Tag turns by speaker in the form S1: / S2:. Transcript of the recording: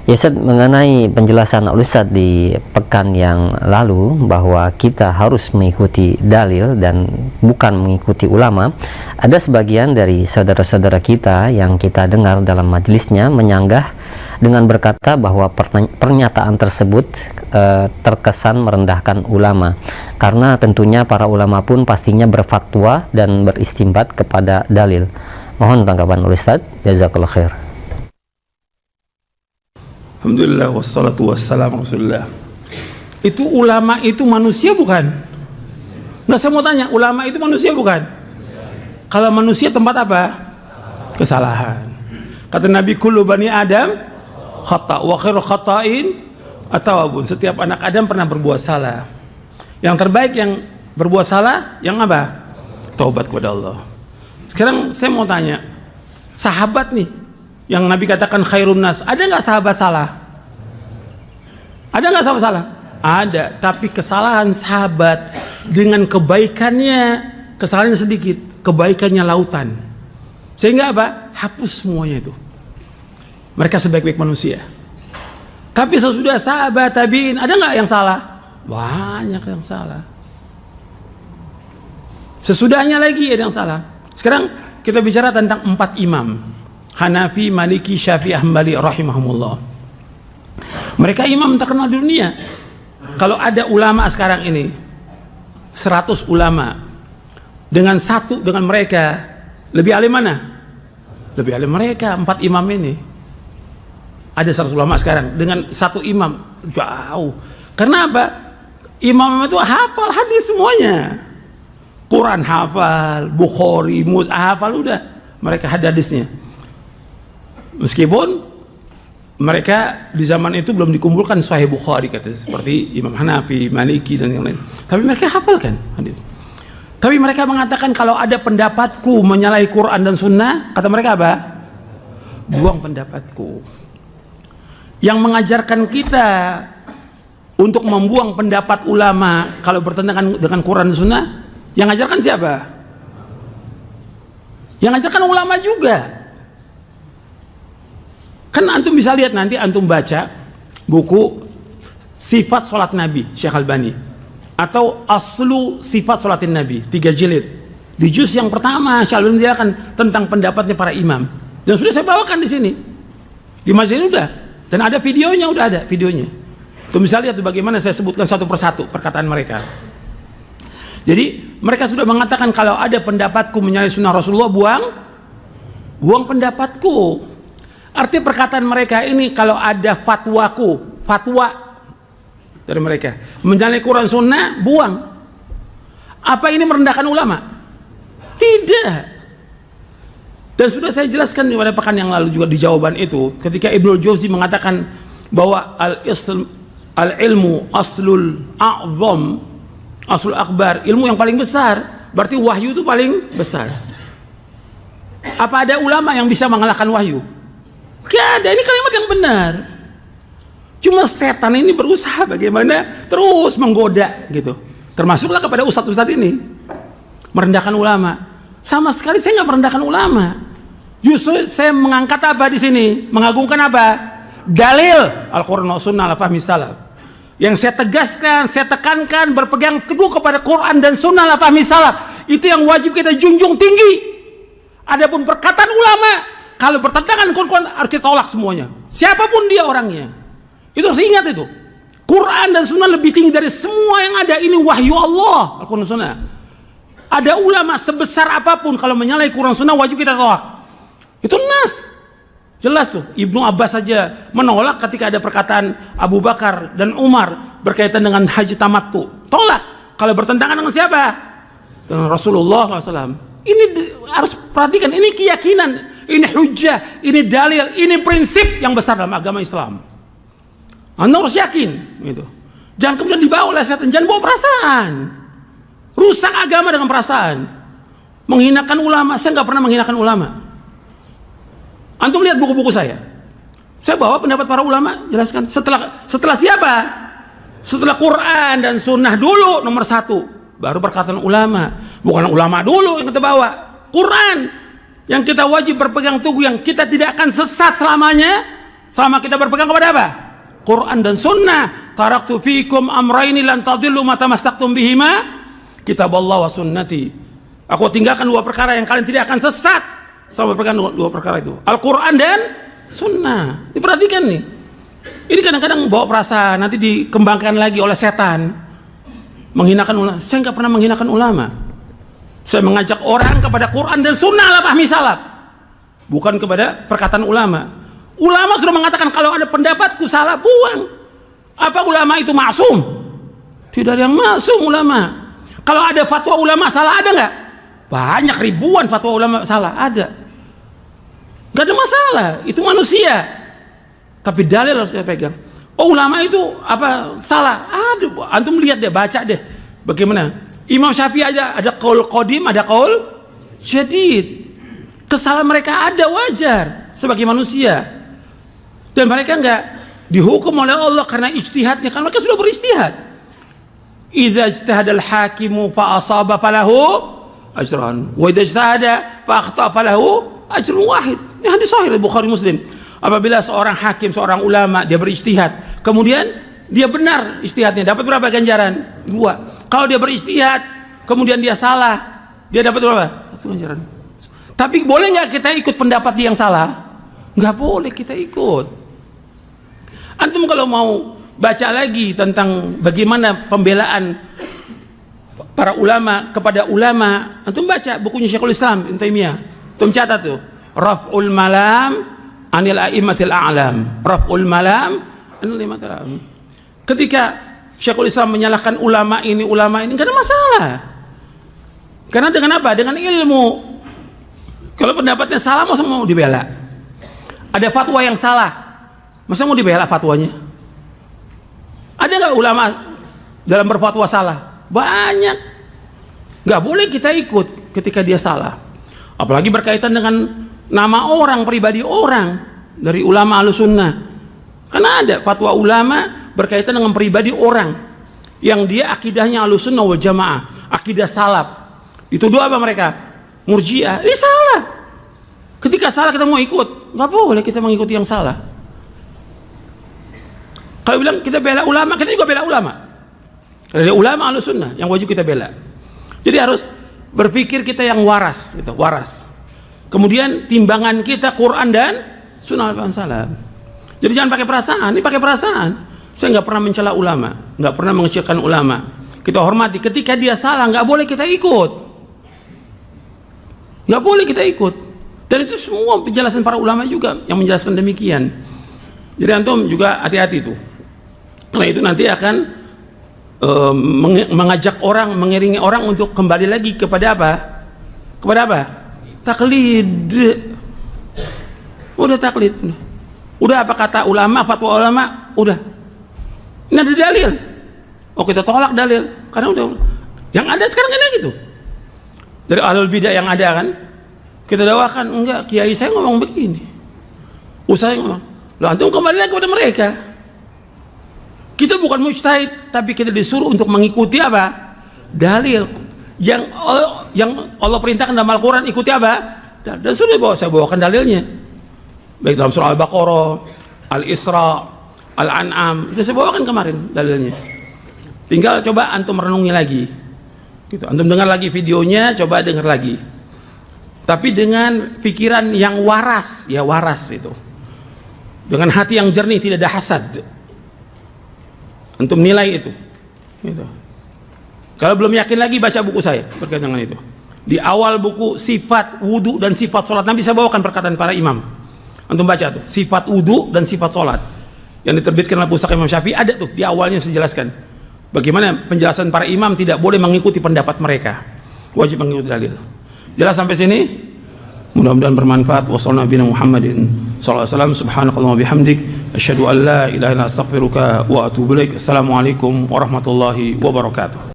S1: Ya Ustaz, mengenai penjelasan Ustaz di pekan yang lalu bahwa kita harus mengikuti dalil dan bukan mengikuti ulama, ada sebagian dari saudara-saudara kita yang kita dengar dalam majelisnya menyanggah dengan berkata bahwa pernyataan tersebut terkesan merendahkan ulama, karena tentunya para ulama pun pastinya berfatwa dan beristimbat kepada dalil. Mohon tanggapan Ustaz. Jazakallahu khair.
S2: Alhamdulillah wassalatu wassalamu rasulullah. Itu ulama itu manusia bukan? Nah, saya mau tanya, ulama itu manusia bukan? Kalau manusia tempat apa? Kesalahan. Kata Nabi, kullu bani Adam khata' wa khairul khata'in at-tawwabun. Setiap anak Adam pernah berbuat salah. Yang terbaik yang berbuat salah yang apa? Taubat kepada Allah. Sekarang saya mau tanya, sahabat nih yang Nabi katakan khairun nas, ada nggak sahabat salah? Ada nggak sahabat salah? Ada, tapi kesalahan sahabat dengan kebaikannya, kesalahannya sedikit, kebaikannya lautan. Sehingga apa? Hapus semuanya itu. Mereka sebaik-baik manusia. Tapi sesudah sahabat tabi'in, ada nggak yang salah? Banyak yang salah. Sesudahnya lagi ada yang salah. Sekarang kita bicara tentang 4 imam. Hanafi, Maliki, Syafi'i, Hambali rahimahumullah. Mereka imam terkenal di dunia. Kalau ada ulama sekarang ini 100 ulama, dengan mereka lebih alim mana? Lebih alim mereka 4 imam ini. Ada 100 ulama sekarang dengan 1 imam, jauh. Karena apa? Imam itu hafal hadis semuanya. Quran hafal, Bukhari, hafal, udah mereka hadisnya. Meskipun mereka di zaman itu belum dikumpulkan Sahih Bukhari, kata seperti Imam Hanafi, Maliki dan yang lain. Tapi mereka hafalkan hadis. Tapi mereka mengatakan kalau ada pendapatku menyalahi Quran dan Sunnah, kata mereka apa? Buang pendapatku. Yang mengajarkan kita untuk membuang pendapat ulama kalau bertentangan dengan Quran dan Sunnah, yang mengajarkan siapa? Yang mengajarkan ulama juga. Kan antum bisa lihat, nanti antum baca buku Sifat Salat Nabi Syekh Albani atau Aslu Sifat Salatin Nabi 3 jilid. Di juz yang pertama Syekh Albani menjelaskan tentang pendapatnya para imam. Dan sudah saya bawakan di sini. Di majelis ini udah, dan ada videonya, udah ada videonya. Tuh bisa lihat tuh bagaimana saya sebutkan satu persatu perkataan mereka. Jadi mereka sudah mengatakan kalau ada pendapatku menyalahi sunnah Rasulullah, buang pendapatku. Artinya perkataan mereka ini kalau ada fatwa dari mereka menyalahi Quran Sunnah, buang. Apa ini merendahkan ulama? Tidak. Dan sudah saya jelaskan pada pekan yang lalu juga di jawaban itu, ketika Ibnul Jauzi mengatakan bahwa al-ilmu aslul a'zam, aslul akbar, ilmu yang paling besar, berarti wahyu itu paling besar. Apa ada ulama yang bisa mengalahkan wahyu? Gak ada, ini kalimat yang benar. Cuma setan ini berusaha bagaimana terus menggoda gitu. Termasuklah kepada ustadz-ustadz ini merendahkan ulama. Sama sekali saya nggak merendahkan ulama. Justru saya mengangkat apa di sini? Mengagungkan apa? Dalil Al-Quran wa Sunnah ala fahmi salaf. Yang saya tegaskan, saya tekankan, berpegang teguh kepada Quran dan Sunnah ala fahmi salaf. Itu yang wajib kita junjung tinggi. Adapun perkataan ulama, kalau bertentangan Quran harus kita tolak semuanya. Siapapun dia orangnya. Itu harus ingat itu. Quran dan Sunnah lebih tinggi dari semua yang ada. Ini wahyu Allah, Al-Quran dan Sunnah. Ada ulama sebesar apapun kalau menyalahi Quran dan Sunnah wajib kita tolak. Itu nas. Jelas tuh. Ibnu Abbas saja menolak ketika ada perkataan Abu Bakar dan Umar berkaitan dengan haji tamattu. Tolak. Kalau bertentangan dengan siapa? Dengan Rasulullah SAW. Ini harus perhatikan. Ini keyakinan. Ini hujjah, ini dalil, ini prinsip yang besar dalam agama Islam. Anda harus yakin, gitu. Jangan kemudian dibawa oleh setan, jangan bawa perasaan. Rusak agama dengan perasaan. Menghinakan ulama, saya nggak pernah menghinakan ulama. Antum lihat buku-buku saya. Saya bawa pendapat para ulama, jelaskan. Setelah siapa? Setelah Quran dan Sunnah dulu nomor 1, baru perkataan ulama. Bukan ulama dulu yang kita bawa, Quran. Yang kita wajib berpegang teguh, yang kita tidak akan sesat selamanya Selama kita berpegang kepada apa? Quran dan Sunnah. Taraktu fikum amraini lan tadillu ma tamassaktum bihima, kitaballah wa sunnati. Aku tinggalkan dua perkara yang kalian tidak akan sesat selama berpegang dua perkara itu, Al-Quran dan Sunnah. Diperhatikan nih. Ini kadang-kadang bawa perasaan, nanti dikembangkan lagi oleh setan, menghinakan ulama. Saya nggak pernah menghinakan ulama. Saya mengajak orang kepada Quran dan Sunnah ala fahmi salaf, bukan kepada perkataan ulama. Ulama sudah mengatakan kalau ada pendapatku salah, buang. Apa ulama itu maksum? Tidak ada yang maksum ulama. Kalau ada fatwa ulama salah, ada nggak? Banyak, ribuan fatwa ulama salah, ada. Nggak ada masalah, itu manusia. Tapi dalil harus kita pegang. Oh, ulama itu apa salah? Ada. Antum lihat deh, baca deh. Bagaimana? Imam Syafi'i ada qaul qadim, ada qaul jadid. Kesalahan mereka ada, wajar sebagai manusia. Dan mereka enggak dihukum oleh Allah karena ijtihadnya, karena mereka sudah beristihad. Idza ijtahada al-hakimu fa asaba falahu ajran, wa idza ijtahada fa akhta falahu ajrun wahid. Ini hadis sahih Bukhari Muslim. Apabila seorang hakim, seorang ulama, dia berijtihad, kemudian dia benar ijtihadnya, dapat berapa ganjaran? 2. Kalau dia berijtihad, kemudian dia salah, dia dapat berapa? 1 ganjaran. Tapi boleh nggak kita ikut pendapat dia yang salah? Nggak boleh kita ikut. Antum kalau mau baca lagi tentang bagaimana pembelaan para ulama kepada ulama, antum baca bukunya Syekhul Islam Ibnu Taimiyah. Antum catat tuh, Raf'ul Malam anil a'immatil a'lam. Raf'ul Malam anil a'immatil a'lam. Ketika Syekhul Islam menyalahkan ulama ini nggak ada masalah. Karena dengan apa? Dengan ilmu. Kalau pendapatnya salah, masa mau dibela? Ada fatwa yang salah, masa mau dibela fatwanya? Ada nggak ulama dalam berfatwa salah? Banyak. Nggak boleh kita ikut ketika dia salah. Apalagi berkaitan dengan nama orang, pribadi orang dari ulama Ahlussunnah. Karena ada fatwa ulama berkaitan dengan pribadi orang yang dia akidahnya Ahlussunnah wal Jamaah, akidah salaf. Dituduh apa mereka? Murji'ah. Ini salah. Ketika salah kita mau ikut, nggak boleh kita mengikuti yang salah. Kalau bilang kita bela ulama, kita juga bela ulama. Ada ulama Ahlussunnah yang wajib kita bela. Jadi harus berpikir kita yang waras, gitu, waras. Kemudian timbangan kita Quran dan Sunnah al-Salaf. Jadi jangan pakai perasaan. Ini pakai perasaan. Saya nggak pernah mencela ulama, nggak pernah mengecilkan ulama. Kita hormati. Ketika dia salah, nggak boleh kita ikut. Nggak boleh kita ikut. Dan itu semua penjelasan para ulama juga yang menjelaskan demikian. Jadi antum juga hati-hati tuh. Karena itu nanti akan mengajak orang, mengiringi orang untuk kembali lagi kepada apa? Kepada apa? Taklid. Udah taklid. Udah apa kata ulama, fatwa ulama, udah. Ini ada dalil. Oh, kita tolak dalil. Karena udah. Yang ada sekarang kan gitu. Dari ahlul bidah yang ada kan, kita dakwakan, enggak, kiai saya ngomong begini. Usai ngomong. Loh, antum kembali lagi kepada mereka. Kita bukan mujtahid, tapi kita disuruh untuk mengikuti apa? Dalil yang Allah perintahkan dalam Al-Quran, ikuti apa? Dan sudah saya bawakan dalilnya. Baik dalam surah Al-Baqarah, Al-Isra, Al-An'am, sudah saya bawakan kemarin dalilnya. Tinggal coba antum renungi lagi. Gitu. Antum dengar lagi videonya, coba dengar lagi. Tapi dengan pikiran yang waras, ya waras itu. Dengan hati yang jernih, tidak ada hasad. Antum nilai itu. Gitu. Kalau belum yakin lagi, baca buku saya berkaitan dengan itu. Di awal buku sifat wudu dan sifat sholat Nabi, saya bawakan perkataan para imam. Antum baca tuh, sifat wudu dan sifat sholat yang diterbitkan oleh Pusaka Imam Syafi'i, ada tuh di awalnya saya jelaskan. Bagaimana penjelasan para imam tidak boleh mengikuti pendapat mereka, wajib mengikuti dalil. Jelas sampai sini? Mudah-mudahan bermanfaat. Wassalamualaikum Muhammadin sallallahu alaihi wasallam. Subhanakallahumma bihamdik asyhadu an la ilaha illa anta astaghfiruka wa atubu ilaik. Assalamualaikum warahmatullahi wabarakatuh.